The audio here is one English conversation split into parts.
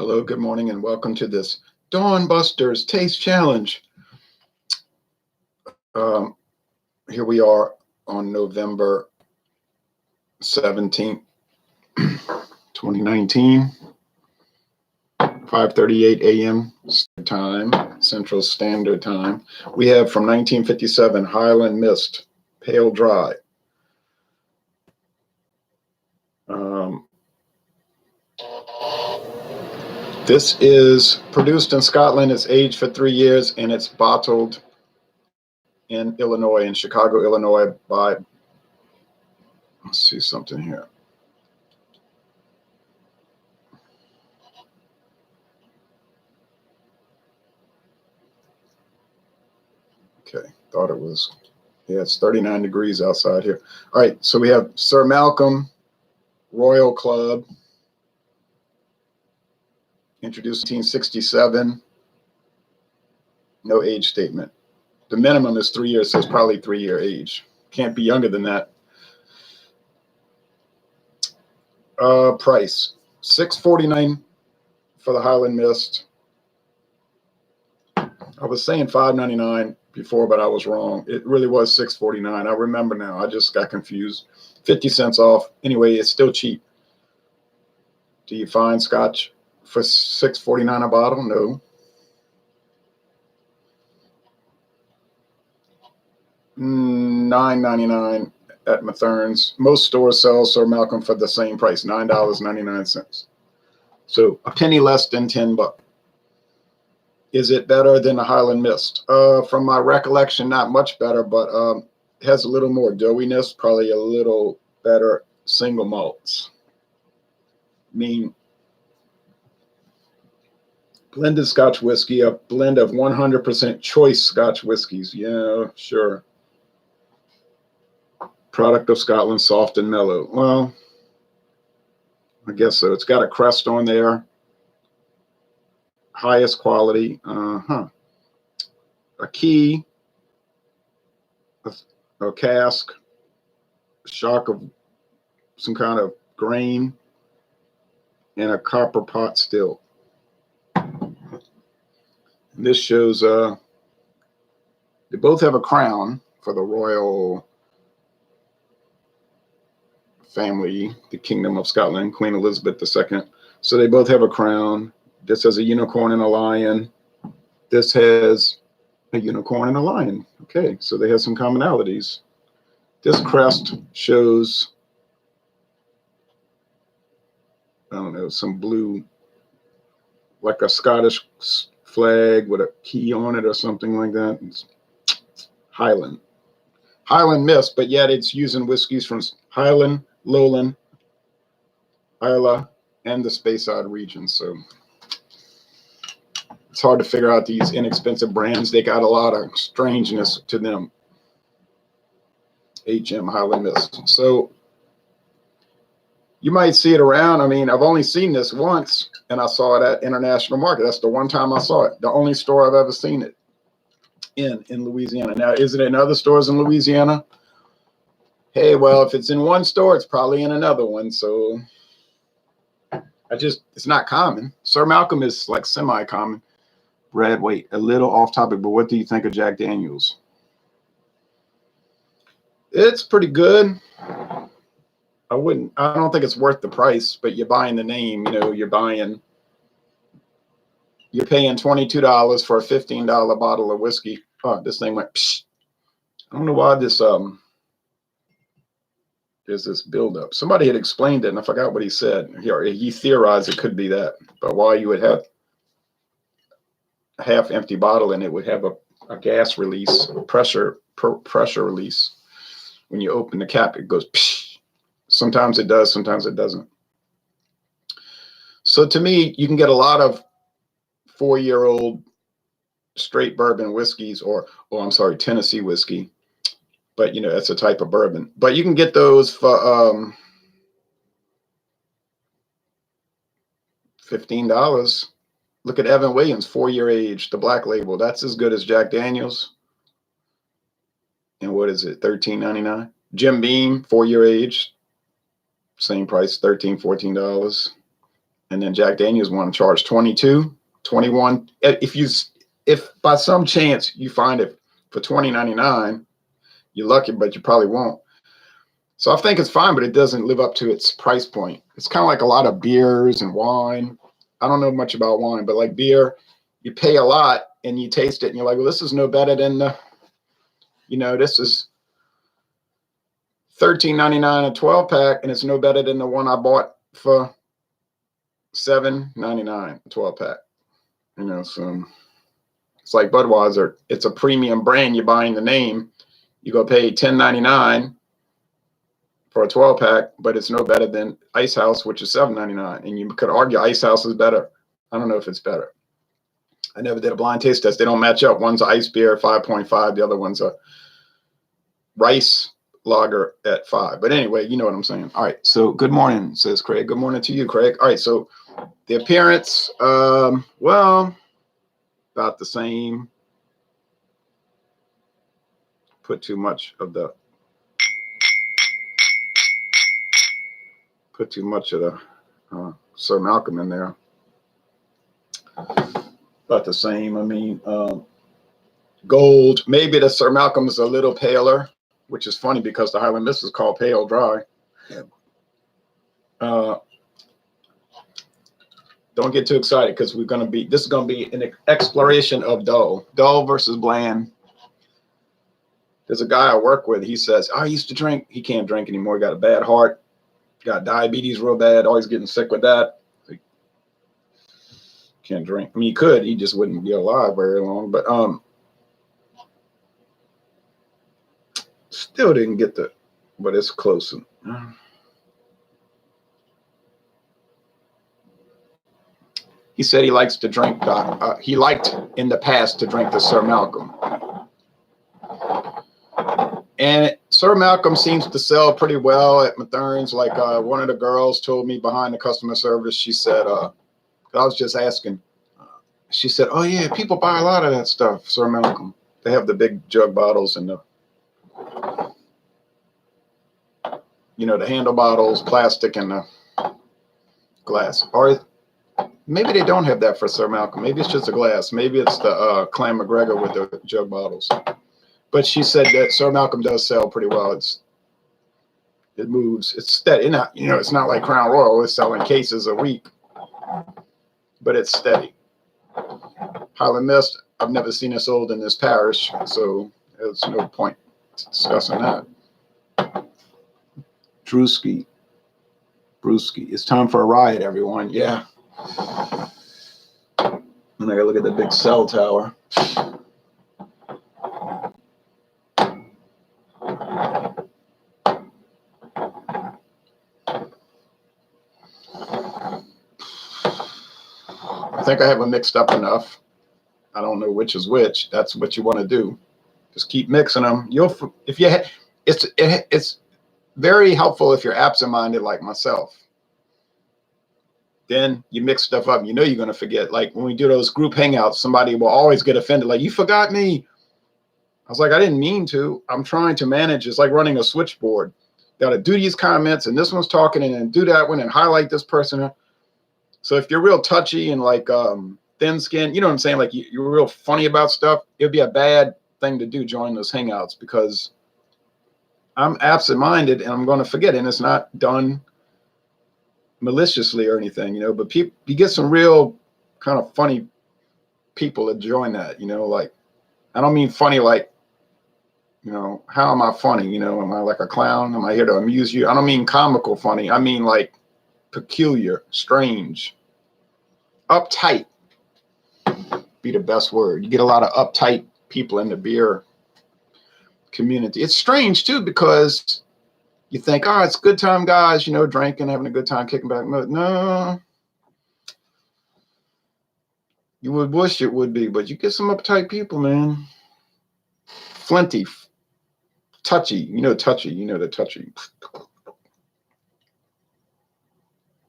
Hello, good morning, and welcome to this Dawn Busters Taste Challenge. Um, Here we are on November 17th, 2019, 5:38 a.m. Central Standard Time. We have from 1957 Highland Mist Pale Dry. This is produced in Scotland. It's aged for 3 years, and it's bottled in Illinois, in Chicago, Illinois, by, let's see something here. Okay, thought it was, yeah, it's 39 degrees outside here. All right, so we have Sir Malcolm Royal Club, introduced in 1967. No age statement. The minimum is 3 years, so it's probably 3-year age. Can't be younger than that. Price, $6.49 for the Highland Mist. I was saying $5.99 before, but I was wrong. It really was $6.49. I remember now. I just got confused. 50 cents off. Anyway, it's still cheap. Do you find Scotch for $6.49 a bottle? No. $9.99 at Mathern's. Most stores sell Sir Malcolm for the same price, $9.99. So a penny less than $10. Is it better than the Highland Mist? From my recollection, not much better, but it has a little more doughiness, probably a little better single malts. I mean, blended Scotch whiskey, a blend of 100% choice Scotch whiskeys. Yeah, sure. Product of Scotland, soft and mellow. Well, I guess so. It's got a crest on there. Highest quality. A key, a cask, a shock of some kind of grain, and a copper pot still. And this shows they both have a crown for the royal family, the Kingdom of Scotland, Queen Elizabeth II. So they both have a crown. This has a unicorn and a lion. This has a unicorn and a lion. Okay, so they have some commonalities. This crest shows, I don't know, some blue, like a Scottish flag with a key on it or something like that. It's Highland Mist, but yet it's using whiskeys from Highland, Lowland, Islay, and the Speyside region. So it's hard to figure out these inexpensive brands. They got a lot of strangeness to them. HM Highland Mist. So you might see it around. I mean, I've only seen this once, and I saw it at International Market. That's the one time I saw it. The only store I've ever seen it in Louisiana. Now, is it in other stores in Louisiana? Hey, well, if it's in one store, it's probably in another one. So it's not common. Sir Malcolm is like semi-common. Brad, wait, a little off topic, but what do you think of Jack Daniels? It's pretty good. I don't think it's worth the price, but you're buying the name, you're paying $22 for a $15 bottle of whiskey. Oh, this thing went, psh. I don't know why there's this buildup. Somebody had explained it, and I forgot what he said. He theorized it could be that, but why you would have a half empty bottle and it would have a gas release, pressure release. When you open the cap, it goes, psh. Sometimes it does, sometimes it doesn't. So to me, you can get a lot of 4-year-old straight bourbon whiskeys, or Tennessee whiskey. But that's a type of bourbon. But you can get those for $15. Look at Evan Williams, 4-year age, the black label. That's as good as Jack Daniels. And what is it, $13.99? Jim Beam, 4-year age, same price, $13, $14. And then Jack Daniels want to charge 22, 21. If by some chance you find it for $20.99, you're lucky, but you probably won't. So I think it's fine, but it doesn't live up to its price point. It's kind of like a lot of beers and wine. I don't know much about wine, but like beer, you pay a lot and you taste it and you're like, well, this is no better than this is $13.99 a 12-pack, and it's no better than the one I bought for $7.99 a 12-pack. So it's like Budweiser. It's a premium brand. You're buying the name. You go pay $10.99 for a 12-pack, but it's no better than Ice House, which is $7.99. And you could argue Ice House is better. I don't know if it's better. I never did a blind taste test. They don't match up. One's an ice beer at 5.5. The other one's a rice lager at 5. But anyway, you know what I'm saying. All right. So good morning, says Craig. Good morning to you, Craig. All right. So the appearance, well, about the same. Put too much of the Sir Malcolm in there. About the same. I mean, gold. Maybe the Sir Malcolm is a little paler, which is funny because the Highland Mist is called Pale Dry. Don't get too excited because this is going to be an exploration of dull versus bland. There's a guy I work with. He says, I used to drink. He can't drink anymore. He got a bad heart. Got diabetes real bad. Always getting sick with that. He can't drink. I mean, he could. He just wouldn't be alive very long. But still didn't get but it's close. He said he likes to drink. He liked in the past to drink the Sir Malcolm. And Sir Malcolm seems to sell pretty well at Mathern's. Like one of the girls told me behind the customer service, she said, I was just asking. She said, oh, yeah, people buy a lot of that stuff, Sir Malcolm. They have the big jug bottles and the handle bottles, plastic and the glass. Or maybe they don't have that for Sir Malcolm. Maybe it's just a glass. Maybe it's the Clan McGregor with the jug bottles. But she said that Sir Malcolm does sell pretty well. It moves. It's steady. It's not like Crown Royal. It's selling cases a week, but it's steady. Highland Mist, I've never seen it sold in this parish, so there's no point discussing that. Brewski. It's time for a riot, everyone. Yeah. And I gotta look at the big cell tower. I think I have them mixed up enough. I don't know which is which. That's what you want to do. Just keep mixing them. It's very helpful if you're absent-minded like myself. Then you mix stuff up. You're going to forget. Like when we do those group hangouts, somebody will always get offended. Like, you forgot me. I was like, I didn't mean to. I'm trying to manage. It's like running a switchboard. Got to do these comments, and this one's talking, and then do that one, and highlight this person. So if you're real touchy and like thin skin, you know what I'm saying? Like you're real funny about stuff. It'd be a bad thing to do, join those hangouts, because I'm absent-minded and I'm going to forget. And it's not done maliciously or anything, but you get some real kind of funny people that join that, like, I don't mean funny like, how am I funny? Am I like a clown? Am I here to amuse you? I don't mean comical funny. I mean like peculiar, strange, uptight be the best word. You get a lot of uptight people in the beer community. It's strange too, because you think, oh, it's good time guys, drinking, having a good time, kicking back. No, you would wish it would be, but you get some uptight people, man. Flinty, touchy, the touchy.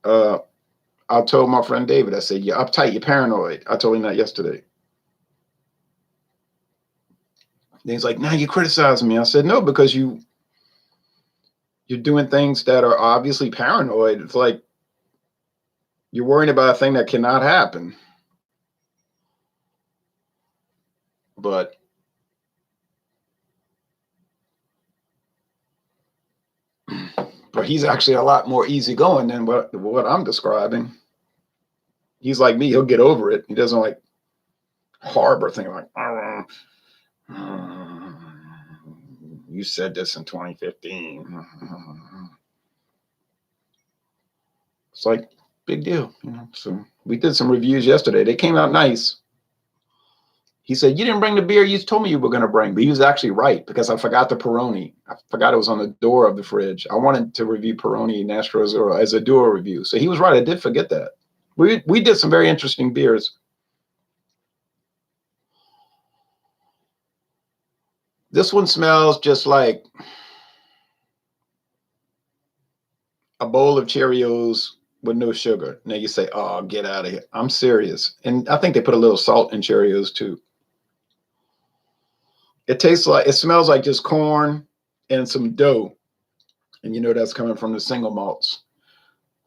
I told my friend David, I said, you're uptight, you're paranoid. I told him that yesterday. And he's like, now you're criticizing me. I said, no, because you're doing things that are obviously paranoid. It's like, You're worrying about a thing that cannot happen. But he's actually a lot more easygoing than what I'm describing. He's like me, he'll get over it. He doesn't like harbor thing like, you said this in 2015. It's like, big deal, you know. So we did some reviews yesterday. They came out nice. He said, you didn't bring the beer you told me you were going to bring. But he was actually right, because I forgot the Peroni. I forgot it was on the door of the fridge. I wanted to review Peroni Nastro Azzurro as a duo review. So he was right. I did forget that. We did some very interesting beers. This one smells just like a bowl of Cheerios with no sugar. Now you say, oh, get out of here. I'm serious. And I think they put a little salt in Cheerios too. It tastes like, it smells like just corn and some dough. And you know that's coming from the single malts.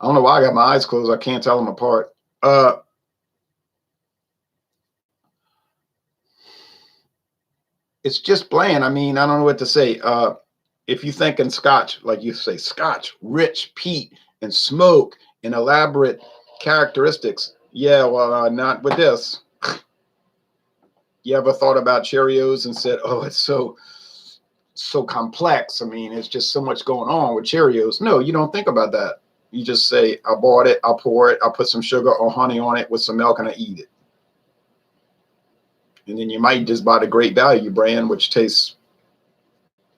I don't know why I got my eyes closed. I can't tell them apart. It's just bland. I mean, I don't know what to say. If you think in Scotch, like you say, Scotch, rich peat and smoke and elaborate characteristics. Yeah, well, not with this. You ever thought about Cheerios and said, oh, it's so complex. I mean, it's just so much going on with Cheerios. No, you don't think about that. You just say, I bought it, I'll pour it, I'll put some sugar or honey on it with some milk and I eat it. And then you might just buy the Great Value brand, which tastes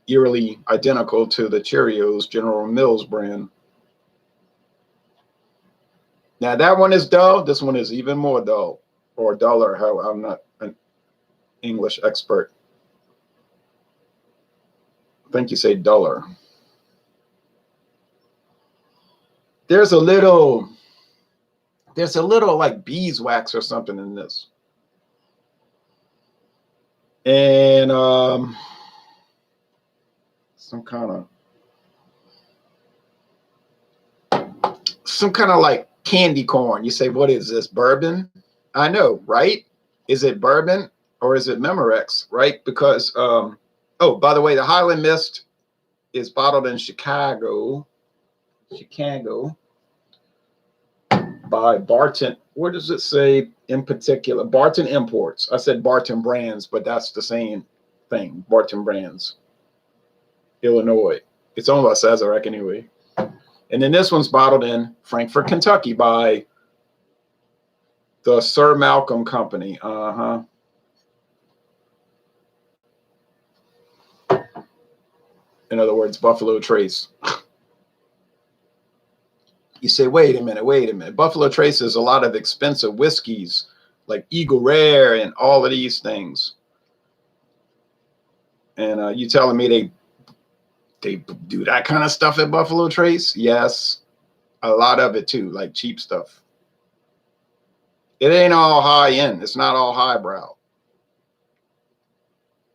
eerily identical to the Cheerios General Mills brand. Now that one is dull. This one is even more dull, or duller. How I'm not an English expert. I think you say duller. There's a little like beeswax or something in this. And some kind of like candy corn. You say, what is this, bourbon? I know, right? Is it bourbon or is it Memorex, right? Because oh, by the way, the Highland Mist is bottled in Chicago by Barton. Where does it say in particular? Barton Imports. I said Barton Brands, but that's the same thing. Barton Brands, Illinois. It's owned by Sazerac anyway. And then this one's bottled in Frankfort, Kentucky by the Sir Malcolm Company. In other words, Buffalo Trace. You say, wait a minute. Buffalo Trace is a lot of expensive whiskeys like Eagle Rare and all of these things. And you telling me they do that kind of stuff at Buffalo Trace? Yes, a lot of it too, like cheap stuff. It ain't all high end. It's not all highbrow.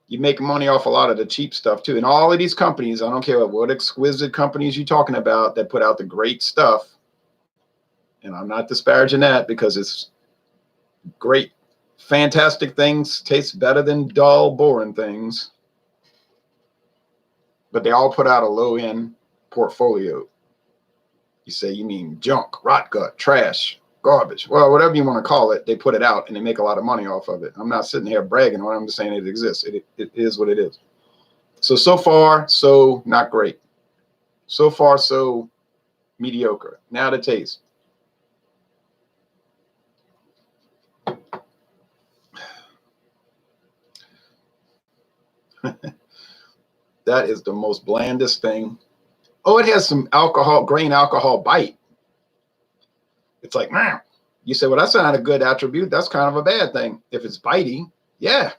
You make money off a lot of the cheap stuff too. And all of these companies, I don't care what exquisite companies you're talking about that put out the great stuff. And I'm not disparaging that because it's great, fantastic things taste better than dull, boring things. But they all put out a low-end portfolio. You say, you mean junk, rot gut, trash, garbage. Well, whatever you want to call it, they put it out and they make a lot of money off of it. I'm not sitting here bragging on it. I'm just saying it exists. It is what it is. So far, so not great. So far, so mediocre. Now the taste. That is the most blandest thing. Oh, it has some alcohol, grain alcohol bite. It's like, man. You say, well, that's not a good attribute. That's kind of a bad thing. If it's bitey, yeah.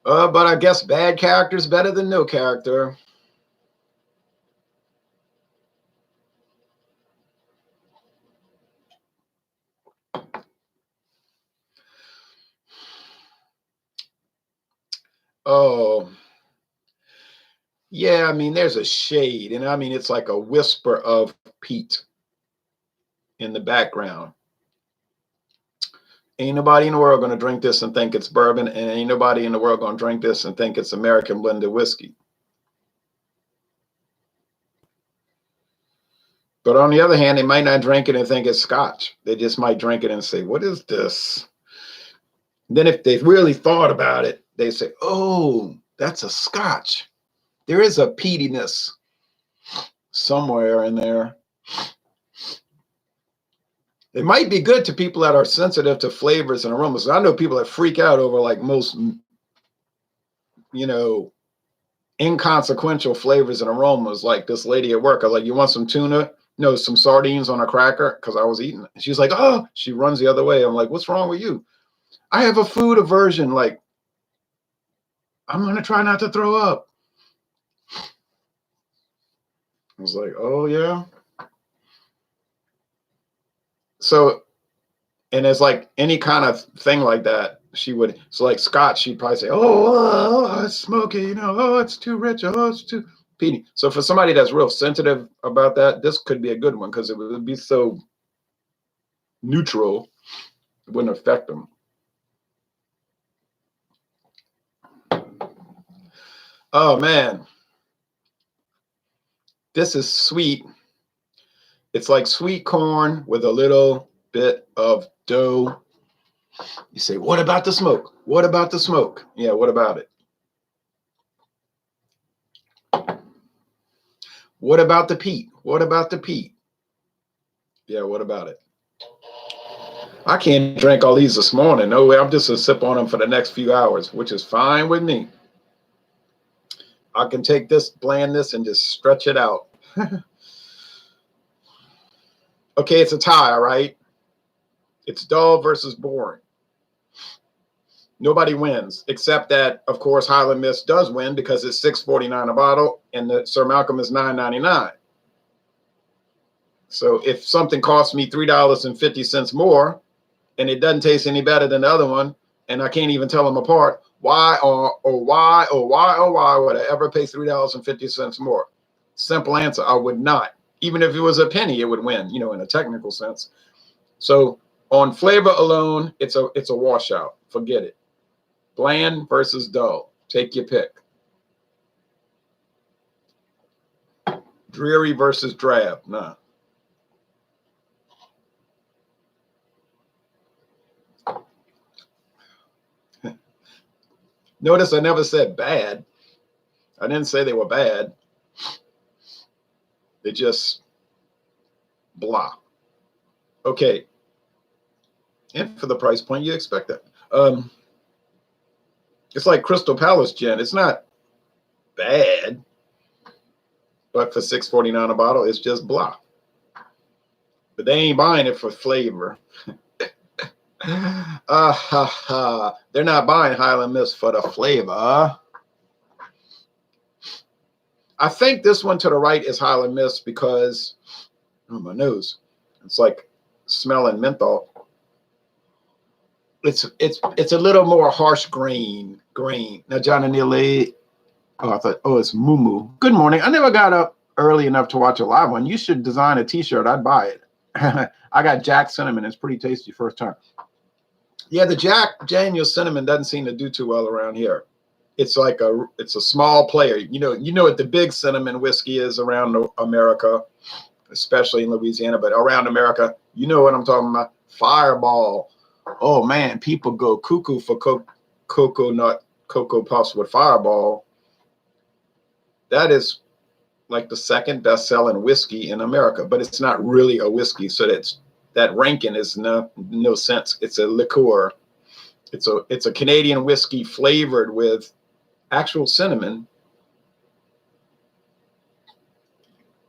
But I guess bad character is better than no character. Oh, yeah. I mean, there's a shade, and I mean, it's like a whisper of peat. in the background. Ain't nobody in the world going to drink this and think it's bourbon, and ain't nobody in the world going to drink this and think it's American blended whiskey. But on the other hand, they might not drink it and think it's scotch. They just might drink it and say, what is this? Then if they really thought about it, they say, oh, that's a scotch. There is a peatiness somewhere in there. It might be good to people that are sensitive to flavors and aromas. I know people that freak out over like most, inconsequential flavors and aromas. Like this lady at work, I was like, you want some tuna? No, some sardines on a cracker, because I was eating it. She's like, oh, she runs the other way. I'm like, what's wrong with you? I have a food aversion. Like, I'm going to try not to throw up. I was like, oh, yeah. So, and it's like any kind of thing like that, she would, so like scotch, she'd probably say, oh, it's smoky, oh, it's too rich, oh, it's too peaty. So for somebody that's real sensitive about that, this could be a good one because it would be so neutral, it wouldn't affect them. Oh, man. This is sweet. It's like sweet corn with a little bit of dough. You say, what about the smoke? What about the smoke? Yeah, what about it? What about the peat? What about the peat? Yeah, what about it? I can't drink all these this morning. No way. I'm just going to sip on them for the next few hours, which is fine with me. I can take this, blend this, and just stretch it out. Okay, it's a tie, all right? It's dull versus boring. Nobody wins, except that, of course, Highland Mist does win because it's $6.49 a bottle, and the Sir Malcolm is $9.99. So if something costs me $3.50 more, and it doesn't taste any better than the other one, and I can't even tell them apart, why would I ever pay $3.50 more? Simple answer, I would not. Even if it was a penny, it would win, in a technical sense. So on flavor alone, it's a washout. Forget it. Bland versus dull. Take your pick. Dreary versus drab. Nah. Notice I never said bad. I didn't say they were bad. They just blah. Okay. And for the price point, you expect that. It's like Crystal Palace gin. It's not bad, but for $6.49 a bottle, it's just blah. But they ain't buying it for flavor. They're not buying Highland Mist for the flavor. I think this one to the right is Highland Mist because, oh, my nose, it's like smelling menthol. It's a little more harsh green. Now, John and Neil, I thought, it's Moo. Good morning. I never got up early enough to watch a live one. You should design a T-shirt. I'd buy it. I got Jack Cinnamon. It's pretty tasty first time. Yeah, the Jack Daniel's Cinnamon doesn't seem to do too well around here. It's like it's a small player. You know what the big cinnamon whiskey is around America, especially in Louisiana, but around America, you know what I'm talking about. Fireball. Oh man, people go cuckoo for cocoa puffs with Fireball. That is like the second best-selling whiskey in America, but it's not really a whiskey. So that ranking is no sense. It's a liqueur. It's a Canadian whiskey flavored with actual cinnamon,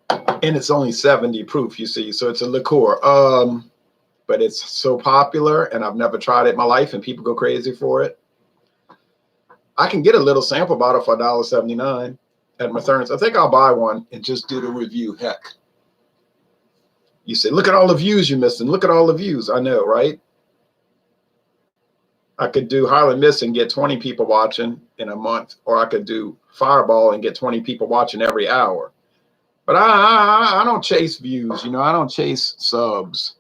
and it's only 70 proof. You see, so it's a liqueur. But it's so popular, and I've never tried it in my life, and people go crazy for it. I can get a little sample bottle for $1.79 at Mathern's. I think I'll buy one and just do the review. Heck, you say, look at all the views you missed, and look at all the views. I know, right? I could do Highland Mist and get 20 people watching in a month, or I could do Fireball and get 20 people watching every hour. But I don't chase views, I don't chase subs.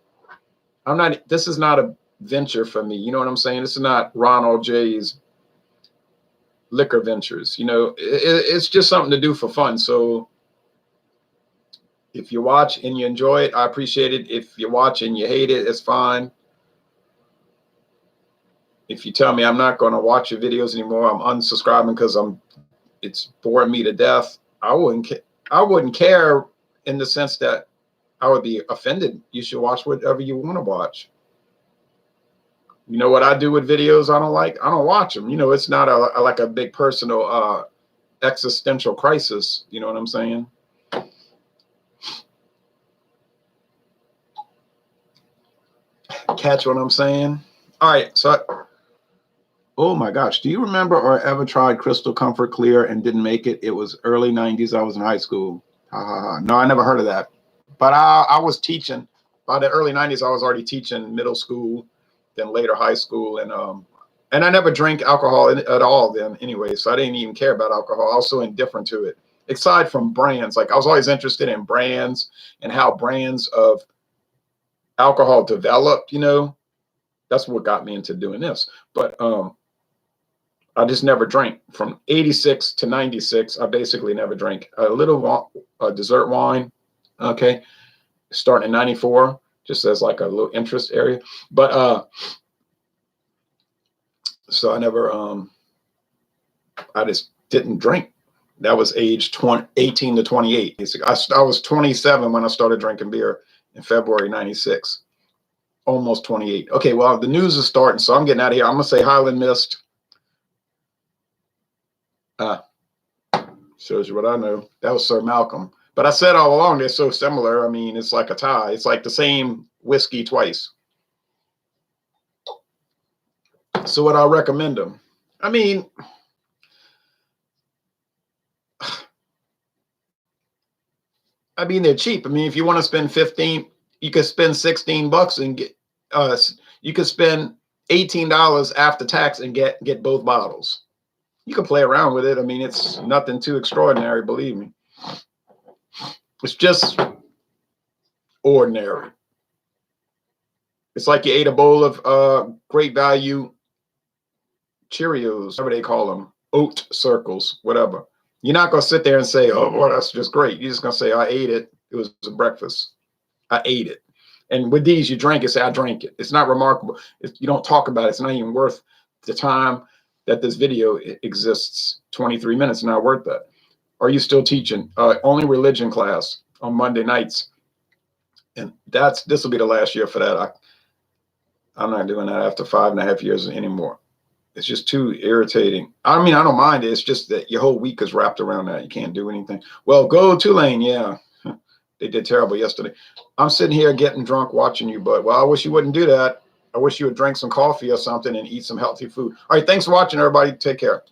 This is not a venture for me. You know what I'm saying? This is not Ronald J's liquor ventures. You know, it's just something to do for fun. So if you watch and you enjoy it, I appreciate it. If you watch and you hate it, it's fine. If you tell me I'm not going to watch your videos anymore, I'm unsubscribing because it's boring me to death. I wouldn't care in the sense that I would be offended. You should watch whatever you want to watch. You know what I do with videos I don't like? I don't watch them. You know, it's not like a big personal existential crisis. You know what I'm saying? Catch what I'm saying? All right, so oh my gosh, do you remember or ever tried Crystal Comfort Clear and didn't make it? It was early 90s. I was in high school. Ha, ha, ha. No, I never heard of that. But I was teaching. By the early 90s, I was already teaching middle school, then later high school. And I never drank alcohol at all then anyway, so I didn't even care about alcohol. I was so indifferent to it. Aside from brands, like I was always interested in brands and how brands of alcohol developed, you know. That's what got me into doing this. But I just never drank. From 86 to 96, I basically never drank. A little dessert wine, okay, starting in 94, just as like a little interest area. But so I never, I just didn't drink. That was age 18 to 28. I was 27 when I started drinking beer in February 96. Almost 28. Okay, well, the news is starting, so I'm getting out of here. I'm going to say Highland Mist. Shows you what I know. That was Sir Malcolm. But I said all along, they're so similar. I mean, it's like a tie. It's like the same whiskey twice. So would I recommend them? I mean, they're cheap. I mean, if you want to spend 15, you could spend 16 bucks and get, you could spend $18 after tax and get both bottles. You can play around with it. I mean, it's nothing too extraordinary, believe me. It's just ordinary. It's like you ate a bowl of Great Value Cheerios, whatever they call them, oat circles, whatever. You're not going to sit there and say, oh, boy, that's just great. You're just going to say, I ate it. It was a breakfast. I ate it. And with these, you drink it, say, I drank it. It's not remarkable. You don't talk about it. It's not even worth the time that this video exists. 23 minutes, not worth that. Are you still teaching? Only religion class on Monday nights. And this will be the last year for that. I'm not doing that after 5.5 years anymore. It's just too irritating. I mean, I don't mind it. It's just that your whole week is wrapped around that. You can't do anything. Well, go Tulane. Yeah, they did terrible yesterday. I'm sitting here getting drunk watching you, but well, I wish you wouldn't do that. I wish you would drink some coffee or something and eat some healthy food. All right, thanks for watching, everybody. Take care.